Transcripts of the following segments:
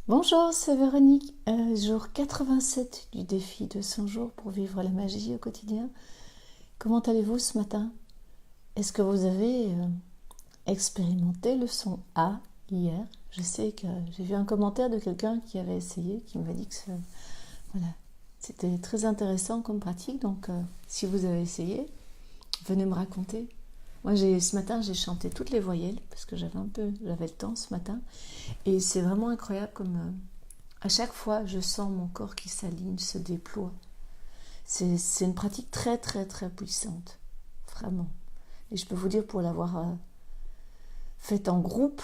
Bonjour, c'est Véronique, jour 87 du défi de 100 jours pour vivre la magie au quotidien. Comment allez-vous ce matin? Est-ce que vous avez expérimenté le son A hier? Je sais que j'ai vu un commentaire de quelqu'un qui avait essayé, qui m'a dit que voilà, c'était très intéressant comme pratique. Donc si vous avez essayé, venez me raconter. Moi, ce matin, j'ai chanté toutes les voyelles parce que j'avais le temps ce matin. Et c'est vraiment incroyable comme à chaque fois, je sens mon corps qui s'aligne, se déploie. C'est une pratique très, très, très puissante. Vraiment. Et je peux vous dire, pour l'avoir faite en groupe,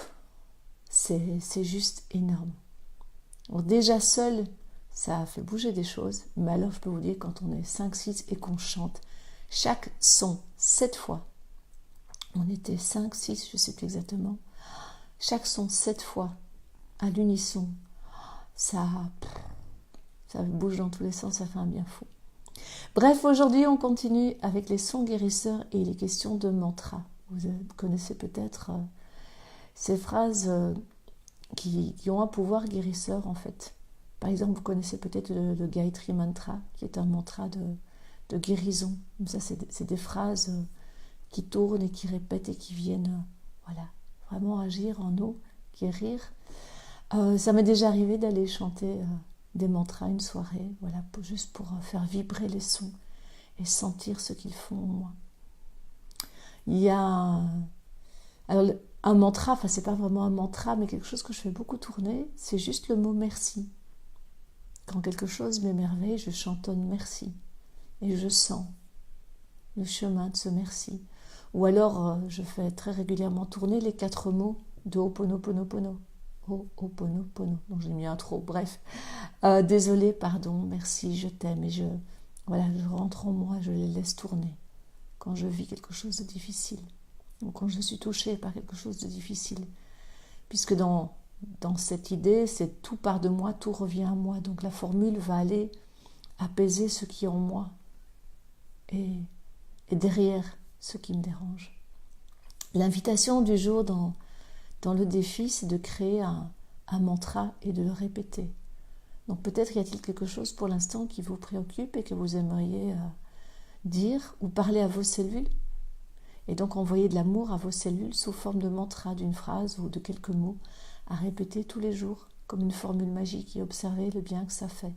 c'est juste énorme. Alors déjà seul, ça a fait bouger des choses. Mais alors, je peux vous dire, quand on est 5-6 et qu'on chante chaque son 7 fois, on était 5-6, je ne sais plus exactement, chaque son 7 fois, à l'unisson, ça bouge dans tous les sens, ça fait un bien fou. Bref, aujourd'hui, on continue avec les sons guérisseurs et les questions de mantra. Vous connaissez peut-être ces phrases qui ont un pouvoir guérisseur, en fait. Par exemple, vous connaissez peut-être le Gayatri Mantra, qui est un mantra de guérison. Comme ça, c'est des phrases qui tournent et qui répètent et qui viennent, voilà, vraiment agir en nous, guérir. Ça m'est déjà arrivé d'aller chanter des mantras une soirée, voilà, juste pour faire vibrer les sons et sentir ce qu'ils font en moi. Il y a alors, un mantra, enfin c'est pas vraiment un mantra, mais quelque chose que je fais beaucoup tourner, c'est juste le mot merci. Quand quelque chose m'émerveille, je chantonne merci et je sens le chemin de ce merci. Ou alors, je fais très régulièrement tourner les 4 mots de Ho'oponopono. Ho'oponopono. Donc j'ai mis un trop. Bref. Désolé, pardon, merci, je t'aime. Et je rentre en moi, je les laisse tourner. Quand je vis quelque chose de difficile. Ou quand je suis touchée par quelque chose de difficile. Puisque dans cette idée, c'est tout part de moi, tout revient à moi. Donc la formule va aller apaiser ce qui est en moi. Et derrière ce qui me dérange. L'invitation du jour dans le défi, c'est de créer un mantra et de le répéter. Donc peut-être y a-t-il quelque chose pour l'instant qui vous préoccupe et que vous aimeriez dire ou parler à vos cellules. Et donc envoyer de l'amour à vos cellules sous forme de mantra, d'une phrase ou de quelques mots à répéter tous les jours comme une formule magique et observer le bien que ça fait.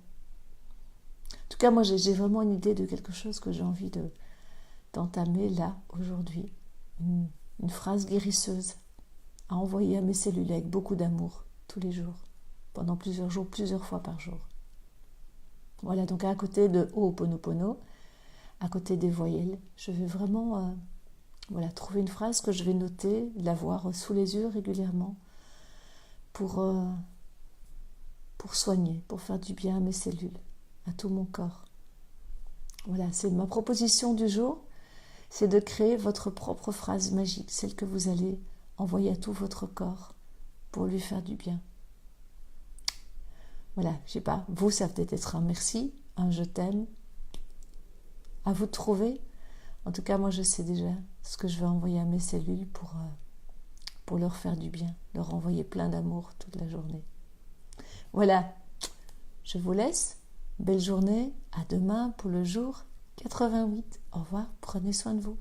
En tout cas, moi j'ai vraiment une idée de quelque chose que j'ai envie d'entamer là, aujourd'hui. Une phrase guérisseuse à envoyer à mes cellules avec beaucoup d'amour tous les jours, pendant plusieurs jours, plusieurs fois par jour. Voilà, donc à côté de Ho'oponopono, à côté des voyelles, je vais vraiment trouver une phrase que je vais noter, l'avoir sous les yeux régulièrement pour soigner, pour faire du bien à mes cellules, à tout mon corps. Voilà, c'est ma proposition du jour, c'est de créer votre propre phrase magique, celle que vous allez envoyer à tout votre corps pour lui faire du bien. Voilà, je sais pas, vous, ça peut être un merci, un je t'aime. À vous de trouver. En tout cas, moi, je sais déjà ce que je vais envoyer à mes cellules pour leur faire du bien, leur envoyer plein d'amour toute la journée. Voilà, je vous laisse. Belle journée, à demain pour le jour 88. Au revoir, prenez soin de vous.